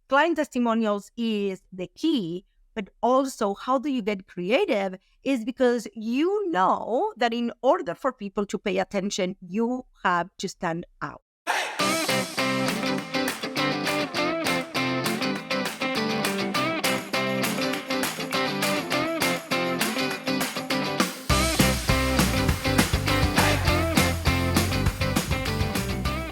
client testimonials is the key, but also how do you get creative is because you know that in order for people to pay attention, you have to stand out.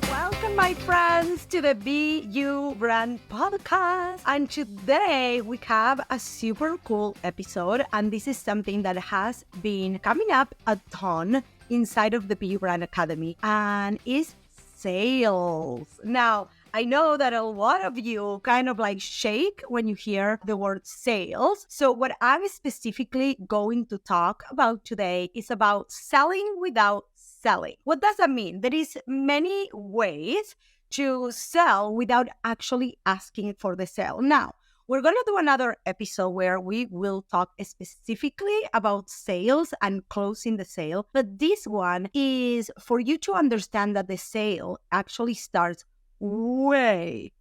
Welcome, my friends, to the Be You Brand podcast. And today we have a super cool episode. And this is something that has been coming up a ton inside of the Be You Brand Academy, and is sales. Now, I know that a lot of you kind of like shake when you hear the word sales. So what I'm specifically going to talk about today is about selling without selling. What does that mean? There is many ways to sell without actually asking for the sale. Now, we're going to do another episode where we will talk specifically about sales and closing the sale. But this one is for you to understand that the sale actually starts way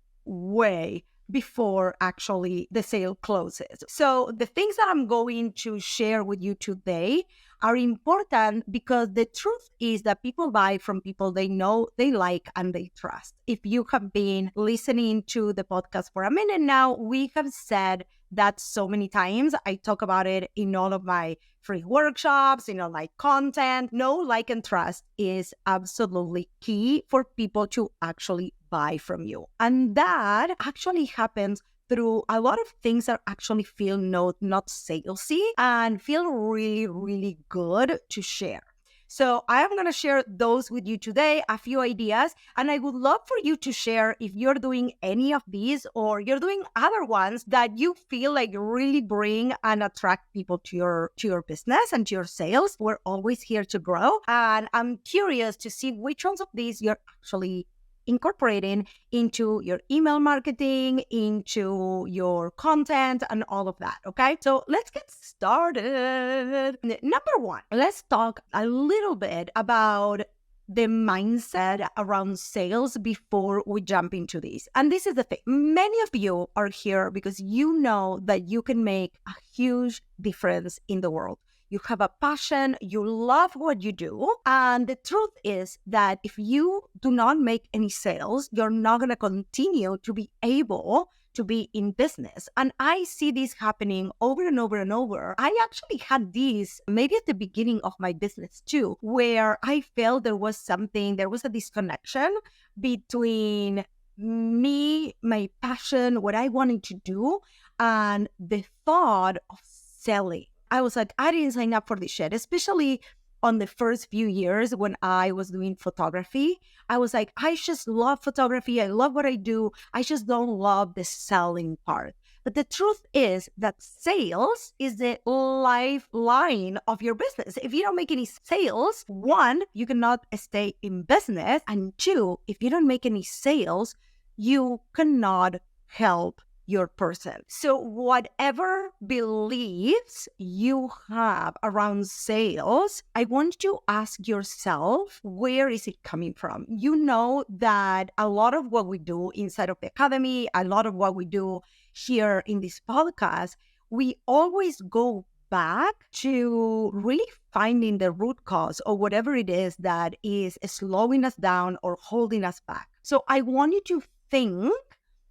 before actually the sale closes. So the things that I'm going to share with you today are important because the truth is that people buy from people they know, they like, and they trust. If you have been listening to the podcast for a minute now, we have said that so many times. I talk about it in all of my free workshops, in all my content. Know, like, and trust is absolutely key for people to actually buy from you. And that actually happens through a lot of things that actually feel not salesy and feel really good to share. So I am going to share those with you today, a few ideas, and I would love for you to share if you're doing any of these or you're doing other ones that you feel like really bring and attract people to your business and to your sales. We're always here to grow, and I'm curious to see which ones of these you're actually incorporating into your email marketing, into your content, and all of that. Okay, so let's get started. Number one, let's talk a little bit about the mindset around sales before we jump into this. And this is the thing. Many of you are here because you know that you can make a huge difference in the world. You have a passion, you love what you do. And the truth is that if you do not make any sales, you're not going to continue to be able to be in business. And I see this happening over and over and over. I actually had this maybe at the beginning of my business too, where I felt there was a disconnection between me, my passion, what I wanted to do, and the thought of selling. I was like, I didn't sign up for this shit, especially on the first few years when I was doing photography. I was like, I just love photography. I love what I do. I just don't love the selling part. But the truth is that sales is the lifeline of your business. If you don't make any sales, one, you cannot stay in business. And two, if you don't make any sales, you cannot help your person. So whatever beliefs you have around sales, I want you to ask yourself, where is it coming from? You know that a lot of what we do inside of the academy, a lot of what we do here in this podcast, we always go back to really finding the root cause or whatever it is that is slowing us down or holding us back. So I want you to think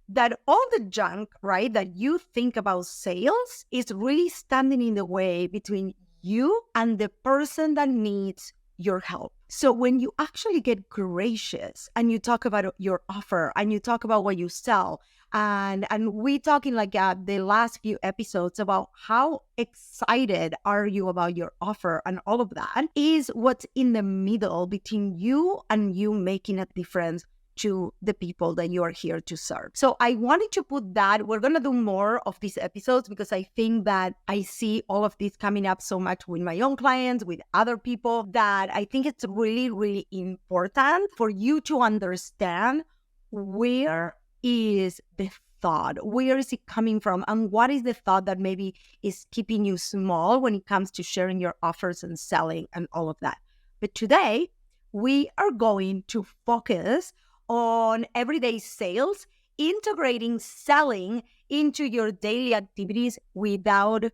that all the junk, right, that you think about sales is really standing in the way between you and the person that needs your help. So when you actually get gracious and you talk about your offer and you talk about what you sell, and we talking like the last few episodes about how excited are you about your offer and all of that is what's in the middle between you and you making a difference to the people that you are here to serve. So I wanted to put that. We're going to do more of these episodes because I think that I see all of this coming up so much with my own clients, with other people, that I think it's really important for you to understand where is the thought, where is it coming from, and what is the thought that maybe is keeping you small when it comes to sharing your offers and selling and all of that. But today, we are going to focus on everyday sales integrating selling into your daily activities without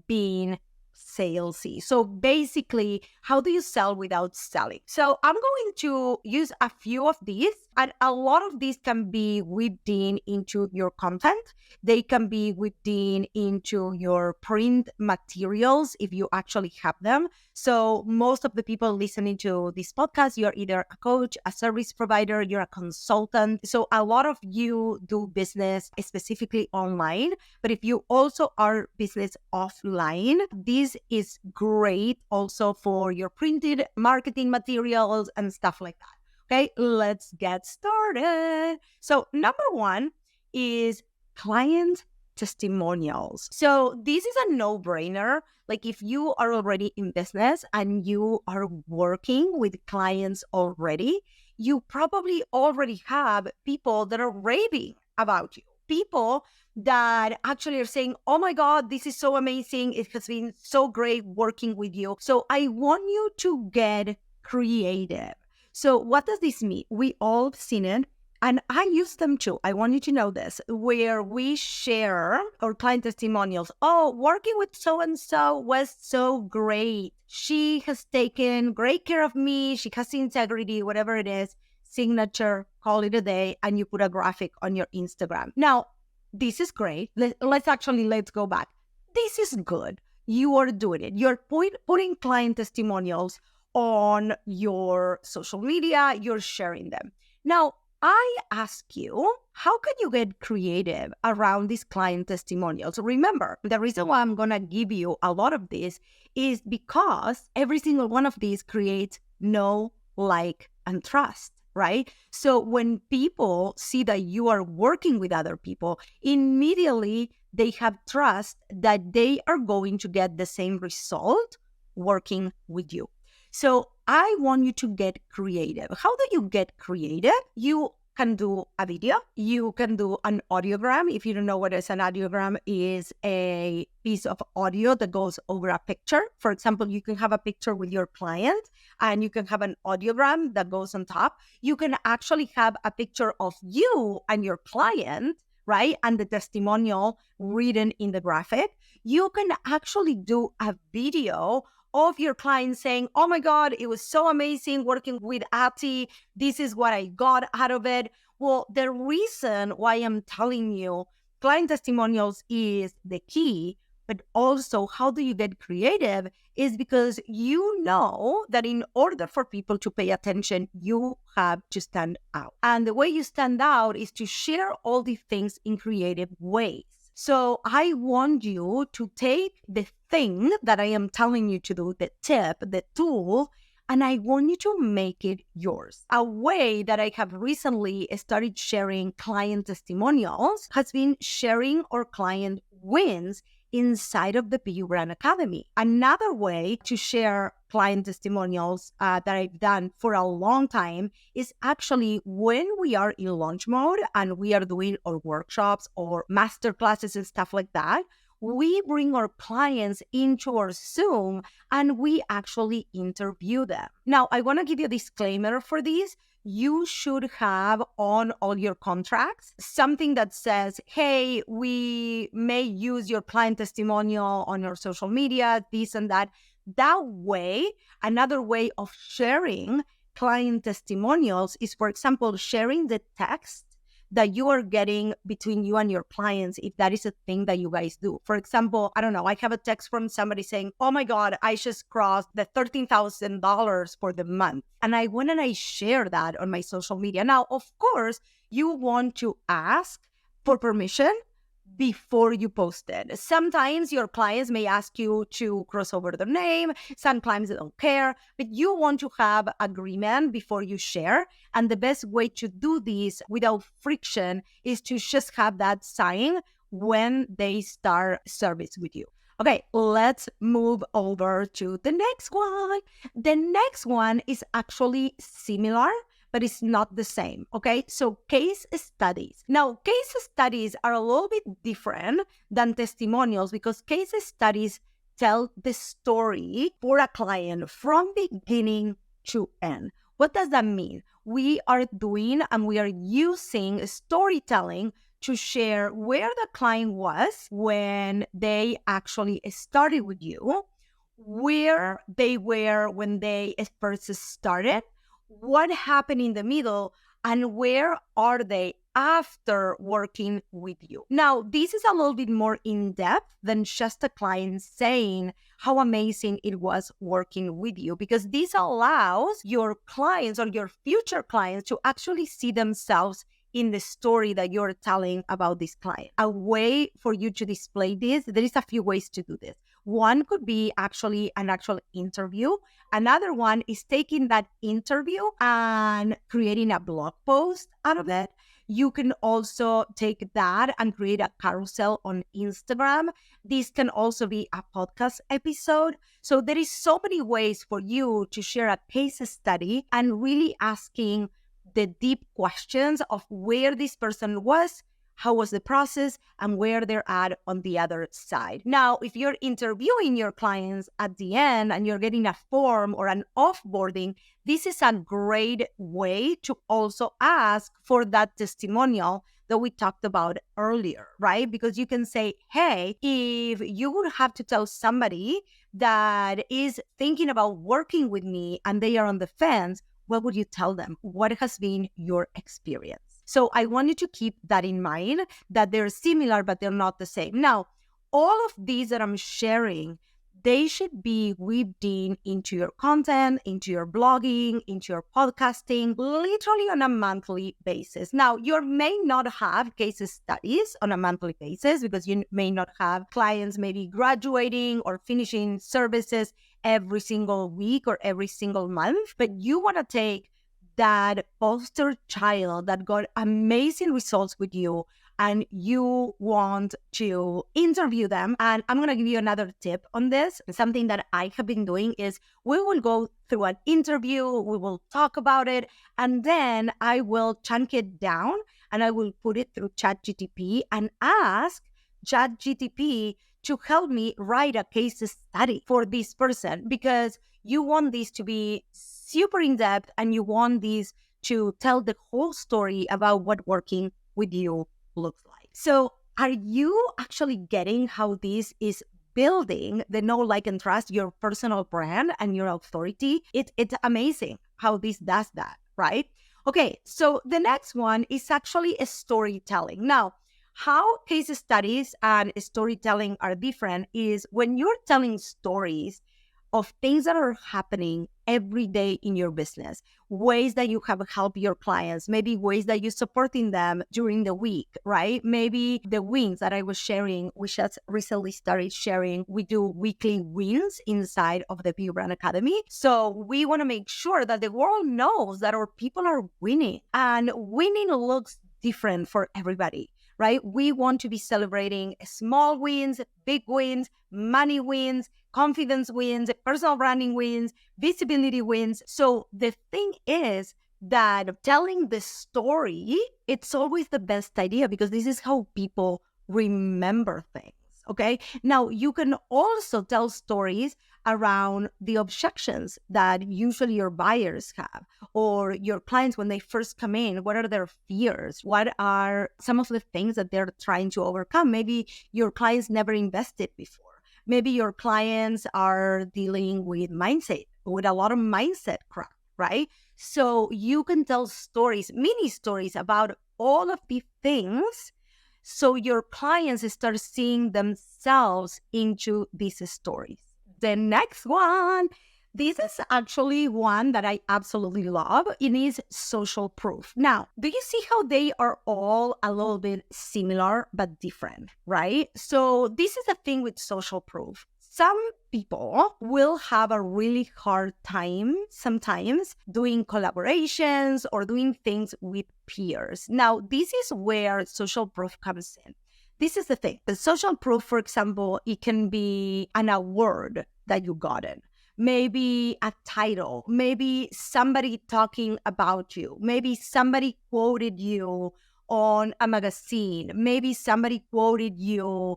being salesy. So basically, how do you sell without selling? So I'm going to use a few of these, and a lot of these can be whipped in into your content. They can be whipped in into your print materials if you actually have them. So most of the people listening to this podcast, you're either a coach, a service provider, you're a consultant. So a lot of you do business specifically online, but if you also are business offline, this is great also for your printed marketing materials and stuff like that. Okay, let's get started. So number one is client testimonials. So this is a no-brainer. Like if you are already in business and you are working with clients already, you probably already have people that are raving about you. People that actually are saying, oh my God, this is so amazing. It has been so great working with you. So I want you to get creative. So what does this mean? We all seen it. And I use them too. I want you to know this, where we share our client testimonials. Oh, working with so-and-so was so great. She has taken great care of me. She has integrity, whatever it is, signature, call it a day, and you put a graphic on your Instagram. Now, this is great. Let's go back. This is good. You are doing it. You're putting client testimonials on your social media. You're sharing them. Now, I ask you, how can you get creative around these client testimonials? Remember, the reason why I'm going to give you a lot of this is because every single one of these creates know, like, and trust, right? So when people see that you are working with other people, immediately they have trust that they are going to get the same result working with you. So I want you to get creative. How do you get creative? You can do a video. You can do an audiogram. If you don't know what is an audiogram, is a piece of audio that goes over a picture. For example, you can have a picture with your client and you can have an audiogram that goes on top. You can actually have a picture of you and your client, right? And the testimonial written in the graphic. You can actually do a video of your client saying, oh my God, it was so amazing working with Ati. This is what I got out of it. Well, the reason why I'm telling you client testimonials is the key, but also how do you get creative is because you know that in order for people to pay attention, you have to stand out. And the way you stand out is to share all these things in creative ways. So I want you to take the thing that I am telling you to do, the tip, the tool, and I want you to make it yours. A way that I have recently started sharing client testimonials has been sharing our client wins inside of the PU Brand Academy. Another way to share client testimonials that I've done for a long time is actually when we are in launch mode and we are doing our workshops or master classes and stuff like that, we bring our clients into our Zoom and we actually interview them. Now, I want to give you a disclaimer for this. You should have on all your contracts something that says, hey, we may use your client testimonial on your social media, this and that. That way, another way of sharing client testimonials is, for example, sharing the text that you are getting between you and your clients, if that is a thing that you guys do. For example, I don't know, I have a text from somebody saying, oh my God, I just crossed the $13,000 for the month. And I went and I shared that on my social media. Now, of course, you want to ask for permission before you post it. Sometimes your clients may ask you to cross over their name. Sometimes they don't care, but you want to have agreement before you share. And the best way to do this without friction is to just have that sign when they start service with you. Okay, let's move over to the next one. The next one is actually similar, but it's not the same, okay? So case studies. Now, case studies are a little bit different than testimonials because case studies tell the story for a client from beginning to end. What does that mean? We are doing and we are using storytelling to share where the client was when they actually started with you, where they were when they first started, what happened in the middle, and where are they after working with you. Now, this is a little bit more in depth than just a client saying how amazing it was working with you, because this allows your clients or your future clients to actually see themselves in the story that you're telling about this client. A way for you to display this, there is a few ways to do this. One could be actually an actual interview. Another one is taking that interview and creating a blog post out of it. You can also take that and create a carousel on Instagram. This can also be a podcast episode. So there is so many ways for you to share a case study and really asking the deep questions of where this person was, how was the process, and where they're at on the other side. Now, if you're interviewing your clients at the end and you're getting a form or an offboarding, this is a great way to also ask for that testimonial that we talked about earlier, right? Because you can say, hey, if you would have to tell somebody that is thinking about working with me and they are on the fence, what would you tell them? What has been your experience? So I want you to keep that in mind, that they're similar, but they're not the same. Now, all of these that I'm sharing, they should be weaved into your content, into your blogging, into your podcasting, literally on a monthly basis. Now, you may not have case studies on a monthly basis because you may not have clients maybe graduating or finishing services every single week or every single month, but you want to take that poster child that got amazing results with you and you want to interview them. And I'm going to give you another tip on this. Something that I have been doing is we will go through an interview, we will talk about it, and then I will chunk it down and I will put it through ChatGPT and ask ChatGPT to help me write a case study for this person, because you want this to be super in-depth and you want this to tell the whole story about what working with you looks like. So are you actually getting how this is building the know, like, and trust, your personal brand and your authority? It's amazing how this does that, right? Okay, so the next one is actually a storytelling. Now, how case studies and storytelling are different is when you're telling stories of things that are happening every day in your business, ways that you have helped your clients, maybe ways that you're supporting them during the week, right? Maybe the wins that I was sharing, we just recently started sharing. We do weekly wins inside of the Pure Brand Academy. So we want to make sure that the world knows that our people are winning, and winning looks different for everybody, right? We want to be celebrating small wins, big wins, money wins, confidence wins, personal branding wins, visibility wins. So the thing is that telling the story, it's always the best idea because this is how people remember things. Okay. Now you can also tell stories around the objections that usually your buyers have or your clients when they first come in. What are their fears? What are some of the things that they're trying to overcome? Maybe your clients never invested before. Maybe your clients are dealing with a lot of mindset crap, right? So you can tell stories, mini stories about all of the things, so your clients start seeing themselves into these stories. The next one, this is actually one that I absolutely love. It is social proof. Now, do you see how they are all a little bit similar but different, right? So this is the thing with social proof. Some people will have a really hard time sometimes doing collaborations or doing things with peers. Now, this is where social proof comes in. This is the thing. The social proof, for example, it can be an award that you gotten, maybe a title, maybe somebody talking about you, maybe somebody quoted you on a magazine, maybe somebody quoted you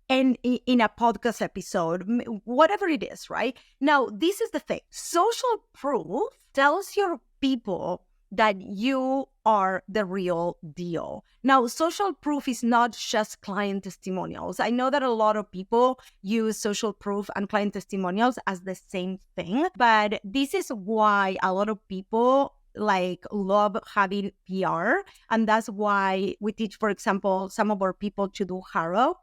in a podcast episode, whatever it is, right? Now, this is the thing. Social proof tells your people that you are the real deal. Now, social proof is not just client testimonials. I know that a lot of people use social proof and client testimonials as the same thing, but this is why a lot of people love having PR. And that's why we teach, for example, some of our people to do HARO,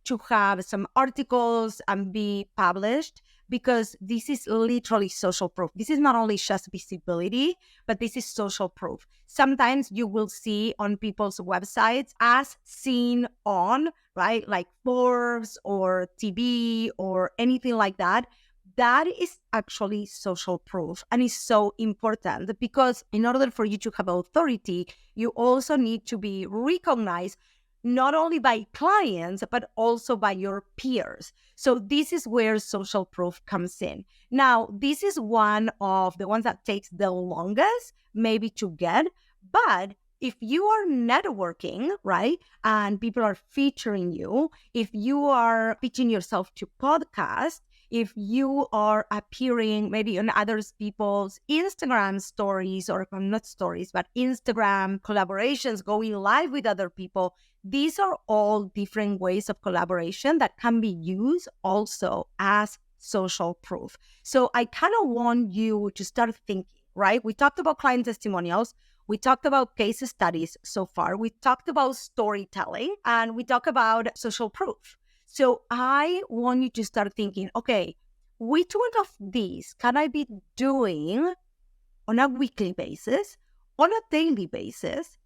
to have some articles and be published, because this is literally social proof. This is not only just visibility, but this is social proof. Sometimes you will see on people's websites as seen on, right? Like Forbes or TV or anything like that. That is actually social proof, and is so important, because in order for you to have authority, you also need to be recognized not only by clients, but also by your peers. So this is where social proof comes in. Now, this is one of the ones that takes the longest maybe to get, but if you are networking, right, and people are featuring you, if you are pitching yourself to podcasts, if you are appearing maybe on other people's Instagram stories, or not stories, but Instagram collaborations, going live with other people, these are all different ways of collaboration that can be used also as social proof. So I kind of want you to start thinking, right? We talked about client testimonials. We talked about case studies so far. We talked about storytelling, and we talked about social proof. So I want you to start thinking, okay, which one of these can I be doing on a weekly basis, on a daily basis,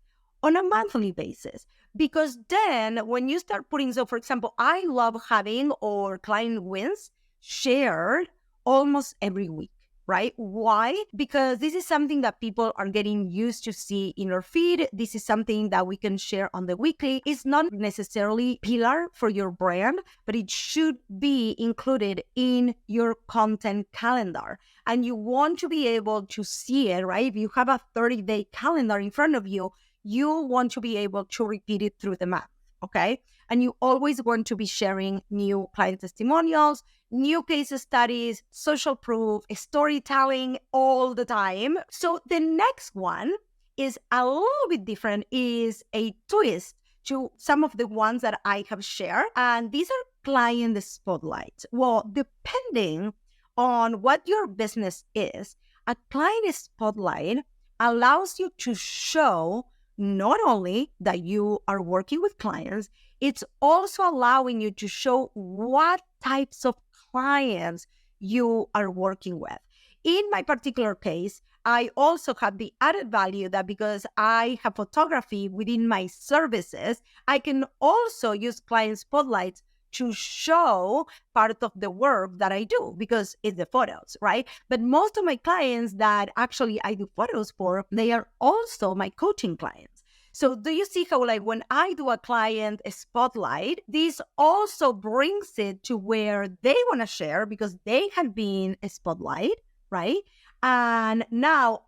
on a monthly basis? Because then when you start putting, so for example, I love having our client wins shared almost every week, right? Why? Because this is something that people are getting used to see in our feed. This is something that we can share on the weekly. It's not necessarily pillar for your brand, but it should be included in your content calendar. And you want to be able to see it, right? If you have a 30-day calendar in front of you, you want to be able to repeat it through the month, okay? And you always want to be sharing new client testimonials, new case studies, social proof, storytelling all the time. So the next one is a little bit different, is a twist to some of the ones that I have shared. And these are client spotlights. Well, depending on what your business is, a client spotlight allows you to show not only that you are working with clients, it's also allowing you to show what types of clients you are working with. In my particular case, I also have the added value that because I have photography within my services, I can also use client spotlights to show part of the work that I do, because it's the photos, right? But most of my clients that actually I do photos for, they are also my coaching clients. So do you see how, like, when I do a client spotlight, this also brings it to where they want to share because they have been a spotlight, right? And now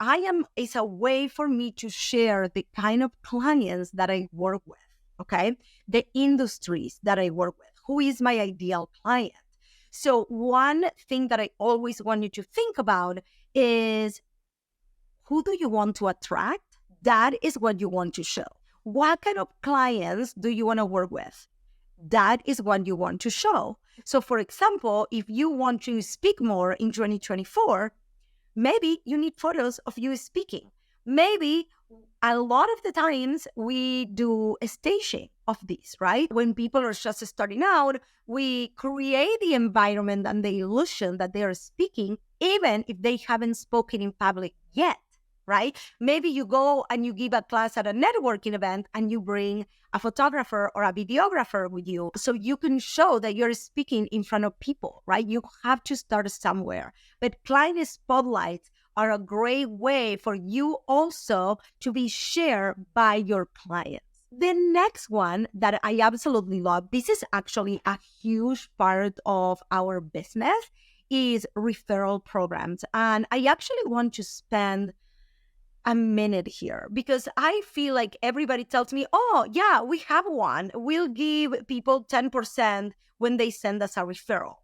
it's a way for me to share the kind of clients that I work with, okay? The industries that I work with. Who is my ideal client? So one thing that I always want you to think about is, who do you want to attract? That is what you want to show. What kind of clients do you want to work with? That is what you want to show. So for example, if you want to speak more in 2024, maybe you need photos of you speaking. Maybe a lot of the times we do a staging of this, right? When people are just starting out, we create the environment and the illusion that they are speaking, even if they haven't spoken in public yet, right? Maybe you go and you give a class at a networking event and you bring a photographer or a videographer with you so you can show that you're speaking in front of people, right? You have to start somewhere. But client spotlights are a great way for you also to be shared by your clients. The next one that I absolutely love, this is actually a huge part of our business, is referral programs. And I actually want to spend a minute here because I feel like everybody tells me, oh, yeah, we have one. We'll give people 10% when they send us a referral.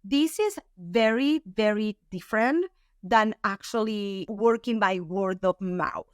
This is very, very different than actually working by word of mouth.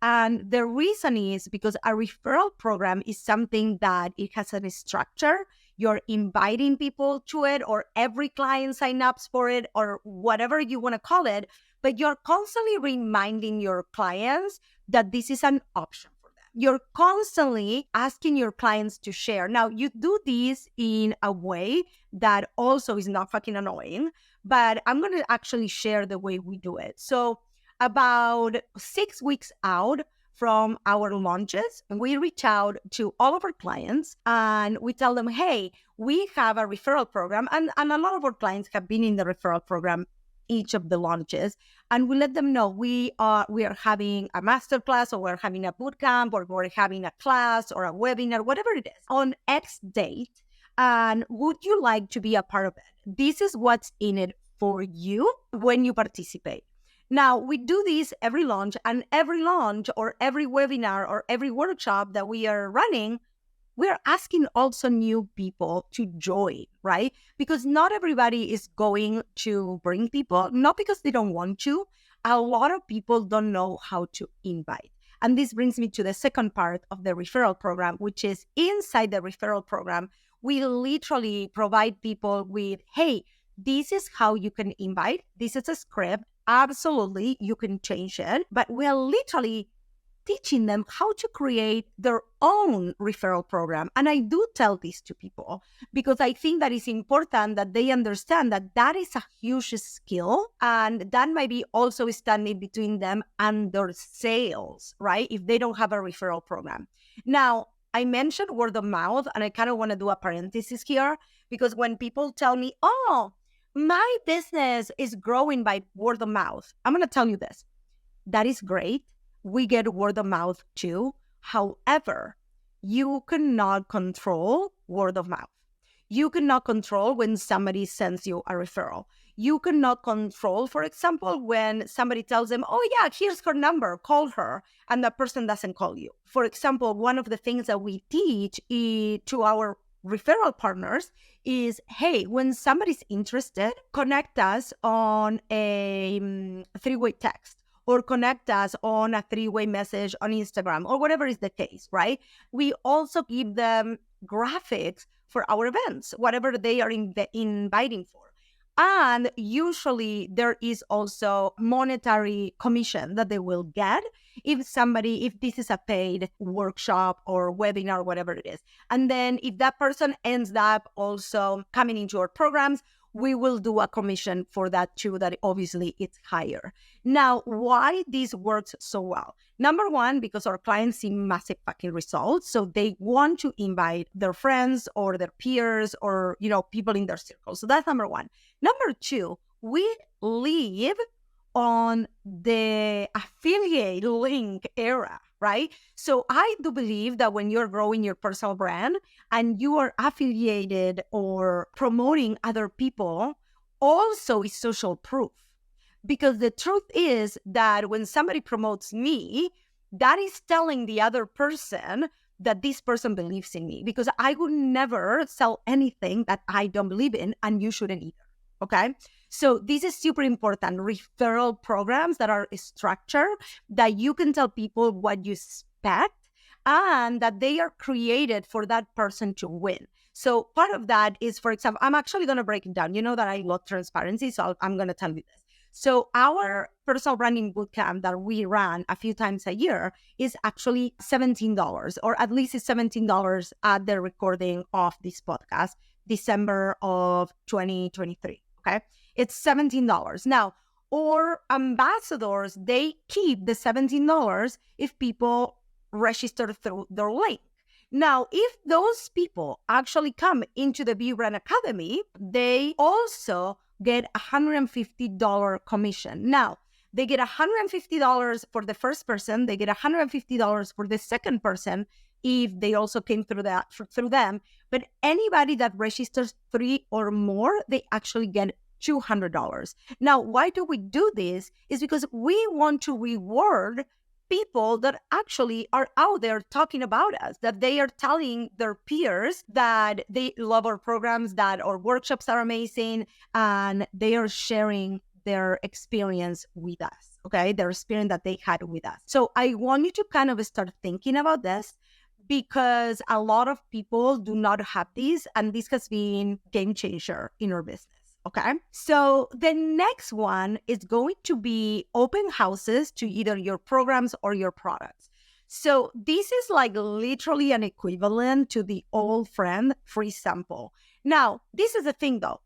And the reason is because a referral program is something that it has a structure. You're inviting people to it, or every client sign ups for it, or whatever you want to call it. But you're constantly reminding your clients that this is an option for them. You're constantly asking your clients to share. Now, you do this in a way that also is not fucking annoying, but I'm going to actually share the way we do it. So about 6 weeks out from our launches, we reach out to all of our clients and we tell them, hey, we have a referral program. And a lot of our clients have been in the referral program each of the launches. And we let them know we are having a masterclass, or we're having a boot camp, or we're having a class or a webinar, whatever it is, on X date. And would you like to be a part of it? This is what's in it for you when you participate. Now, we do this every launch, and every launch or every webinar or every workshop that we are running, we're asking also new people to join, right? Because not everybody is going to bring people, not because they don't want to. A lot of people don't know how to invite. And this brings me to the second part of the referral program, which is inside the referral program, we literally provide people with, hey, this is how you can invite. This is a script. Absolutely, you can change it, but we're literally teaching them how to create their own referral program. And I do tell this to people because I think that it's important that they understand that that is a huge skill, and that might be also standing between them and their sales, right? If they don't have a referral program. Now, I mentioned word of mouth, and I kind of want to do a parenthesis here, because when people tell me, oh, my business is growing by word of mouth, I'm going to tell you this. That is great. We get word of mouth too. However, you cannot control word of mouth. You cannot control when somebody sends you a referral. You cannot control, for example, when somebody tells them, oh yeah, here's her number, call her, and the person doesn't call you. For example, one of the things that we teach to our referral partners is, hey, when somebody's interested, connect us on a three-way text, or connect us on a three-way message on Instagram, or whatever is the case, right? We also give them graphics for our events, whatever they are inviting for. And usually there is also monetary commission that they will get if this is a paid workshop or webinar, whatever it is. And then if that person ends up also coming into our programs, we will do a commission for that too, that obviously it's higher. Now, why this works so well? Number one, because our clients see massive fucking results. So they want to invite their friends or their peers or, people in their circle. So that's number one. Number two, we live on the affiliate link era, right? So I do believe that when you're growing your personal brand and you are affiliated or promoting other people, also is social proof. Because the truth is that when somebody promotes me, that is telling the other person that this person believes in me, because I would never sell anything that I don't believe in, and you shouldn't either. Okay. So this is super important. Referral programs that are structured, that you can tell people what you expect and that they are created for that person to win. So part of that is, for example, I'm actually going to break it down. You know that I love transparency, so I'm going to tell you this. So our personal branding bootcamp that we run a few times a year is actually $17, or at least it's $17 at the recording of this podcast, December of 2023. Okay. It's $17. Now, our ambassadors, they keep the $17 if people register through their link. Now, if those people actually come into the Be Brand Academy, they also get $150 commission. Now, they get $150 for the first person. They get $150 for the second person if they also came through them. But anybody that registers 3 or more, they actually get $200. Now, why do we do this? Is because we want to reward people that actually are out there talking about us, that they are telling their peers that they love our programs, that our workshops are amazing, and they are sharing their experience with us, okay? Their experience that they had with us. So I want you to kind of start thinking about this, because a lot of people do not have this, and this has been game changer in our business. Okay. So the next one is going to be open houses to either your programs or your products. So this is like literally an equivalent to the old friend free sample. Now, this is the thing though.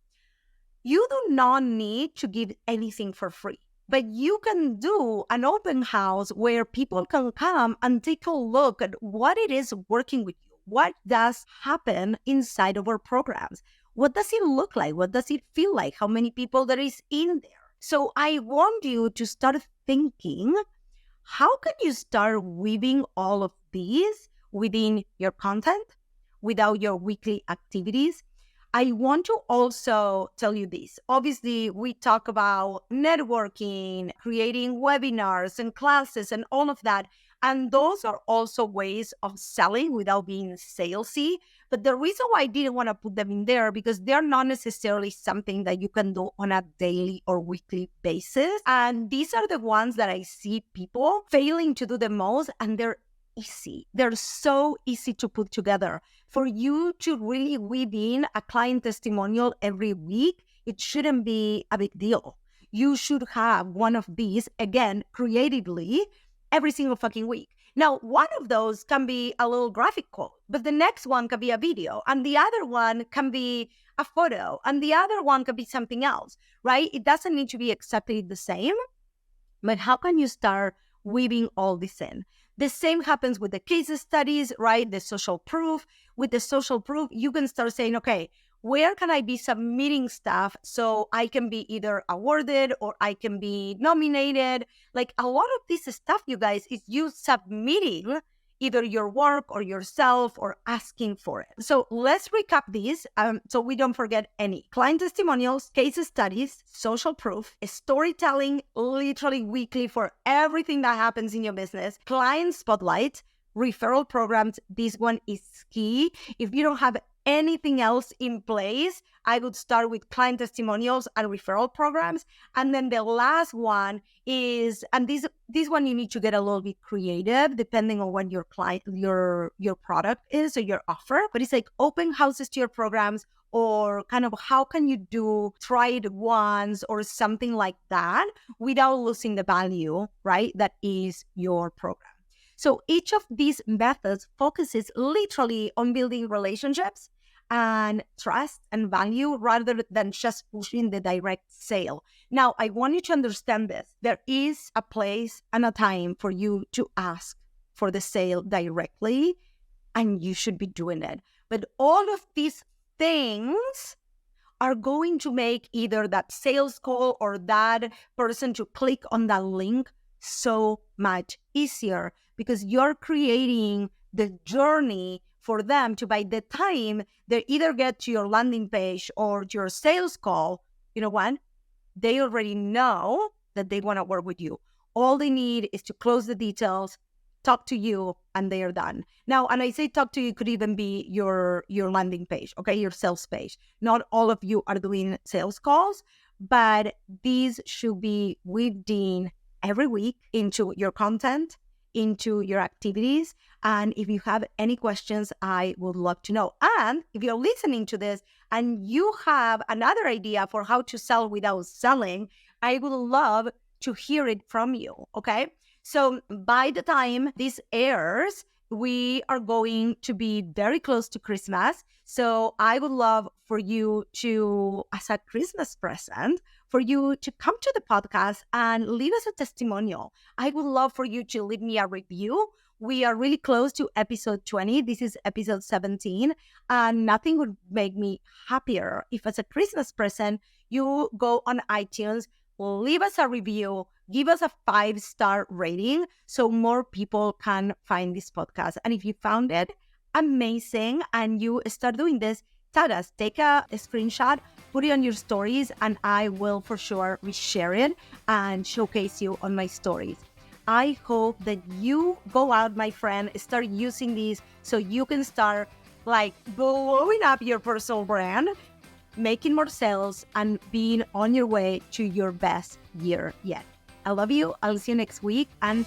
You do not need to give anything for free, but you can do an open house where people can come and take a look at what it is working with you. What does happen inside of our programs? What does it look like? What does it feel like? How many people there is in there? So I want you to start thinking, how can you start weaving all of these within your content, without your weekly activities? I want to also tell you this. Obviously, we talk about networking, creating webinars and classes and all of that. And those are also ways of selling without being salesy. But the reason why I didn't want to put them in there, because they're not necessarily something that you can do on a daily or weekly basis. And these are the ones that I see people failing to do the most, and they're easy. They're so easy to put together. For you to really weave in a client testimonial every week, it shouldn't be a big deal. You should have one of these, again, creatively, every single fucking week. Now, one of those can be a little graphic quote, but the next one can be a video, and the other one can be a photo, and the other one can be something else, right? It doesn't need to be exactly the same, but how can you start weaving all this in? The same happens with the case studies, right? The social proof. With the social proof, you can start saying, okay, where can I be submitting stuff so I can be either awarded or I can be nominated? Like a lot of this stuff, you guys, is you submitting either your work or yourself or asking for it. So let's recap these so we don't forget any. Client testimonials, case studies, social proof, storytelling literally weekly for everything that happens in your business, client spotlight, referral programs. This one is key. If you don't have anything else in place, I would start with client testimonials and referral programs. And then the last one is, and this one you need to get a little bit creative depending on what your client, your product is or your offer. But it's like open houses to your programs, or kind of how can you do try it once or something like that without losing the value, right? That is your program. So each of these methods focuses literally on building relationships and trust and value rather than just pushing the direct sale. Now, I want you to understand this. There is a place and a time for you to ask for the sale directly, and you should be doing it. But all of these things are going to make either that sales call or that person to click on that link so much easier, because you're creating the journey for them to, by the time they either get to your landing page or to your sales call, you know what? They already know that they want to work with you. All they need is to close the details, talk to you, and they are done. Now, and I say talk to you could even be your landing page, okay? Your sales page. Not all of you are doing sales calls, but these should be weaved in every week into your content, into your activities. And if you have any questions, I would love to know. And if you're listening to this and you have another idea for how to sell without selling, I would love to hear it from you, okay? So by the time this airs, we are going to be very close to Christmas. So I would love for you to, as a Christmas present, for you to come to the podcast and leave us a testimonial. I would love for you to leave me a review. We are really close to episode 20. This is episode 17. And nothing would make me happier if, as a Christmas present, you go on iTunes, leave us a review, give us a 5-star rating so more people can find this podcast. And if you found it amazing and you start doing this, tag us, take a screenshot, put it on your stories, and I will for sure reshare it and showcase you on my stories. I hope that you go out, my friend, start using these so you can start like blowing up your personal brand making more sales, and being on your way to your best year yet. I love you. I'll see you next week. And